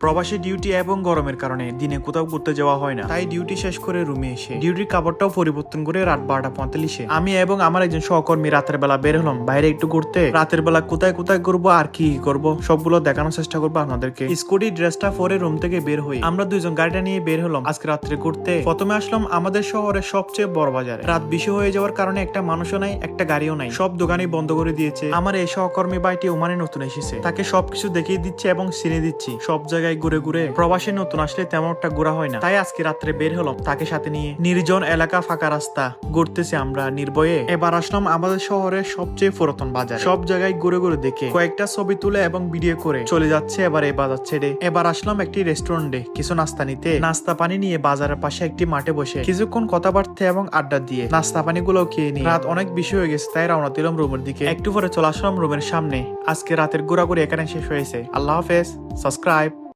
প্রবাসী ডিউটি এবং গরমের কারণে দিনে কোথাও ঘুরতে যাওয়া হয় না, তাই ডিউটি শেষ করে রুমে এসে ডিউটির কাপড়টাও পরিবর্তন করে রাত 12:45 আমি এবং আমার একজন সহকর্মী রাতের বেলা বের হলাম বাইরে একটু ঘুরতে। রাতের বেলা কোথায় কোথায় ঘুরবো আর কি করবো সবগুলো দেখানোর চেষ্টা করবো আপনাদেরকে। স্কুটি ড্রেসটা পরে রুম থেকে বের হই আমরা দুইজন গাড়িটা নিয়ে বের হলাম আজকে রাত্রে ঘুরতে। প্রথমে আসলাম আমাদের শহরের সবচেয়ে বড় বাজারে। রাত বেশি হয়ে যাওয়ার কারণে একটা মানুষও নাই, একটা গাড়িও নাই, সব দোকানই বন্ধ করে দিয়েছে। আমার এই সহকর্মী ভাইটি ওমানে নতুন এসেছে, তাকে সবকিছু দেখিয়ে দিচ্ছে এবং চিনে দিচ্ছি সব জায়গায় ঘুরে ঘুরে। প্রবাসী নতুন আসলে তেমন একটা ঘোরা হয় না, তাই আজকে রাত্রে বের হলাম তাকে সাথে নিয়ে। নির্জন এলাকা, ফাঁকা রাস্তা, ঘুরতেছি আমরা নির্ভয়ে। এবার আসলাম আমাদের শহরের সবচেয়ে পুরাতন বাজার। সব জায়গায় ঘুরে ঘুরে দেখে কয়েকটা ছবি তুলে এবং ভিডিও করে চলে যাচ্ছে এবার এই বাজার ছেড়ে। এবার আসলাম একটি রেস্টুরেন্টে কিছু নাস্তা নিতে। নাস্তা পানি নিয়ে বাজারের পাশে একটি মাঠে বসে কিছুক্ষণ কথাবার্তা এবং আড্ডা দিয়ে নাস্তা পানি গুলো খেয়ে নিয়ে রাত অনেক বেশি হয়ে গেছে, তাই রওনা দিলাম রুমের দিকে। একটু পরে চলে আসলাম রুমের সামনে। আজকে রাতের ঘোরাঘুরি এখানে শেষ হয়েছে। আল্লাহ হাফেজ। সাবস্ক্রাইব।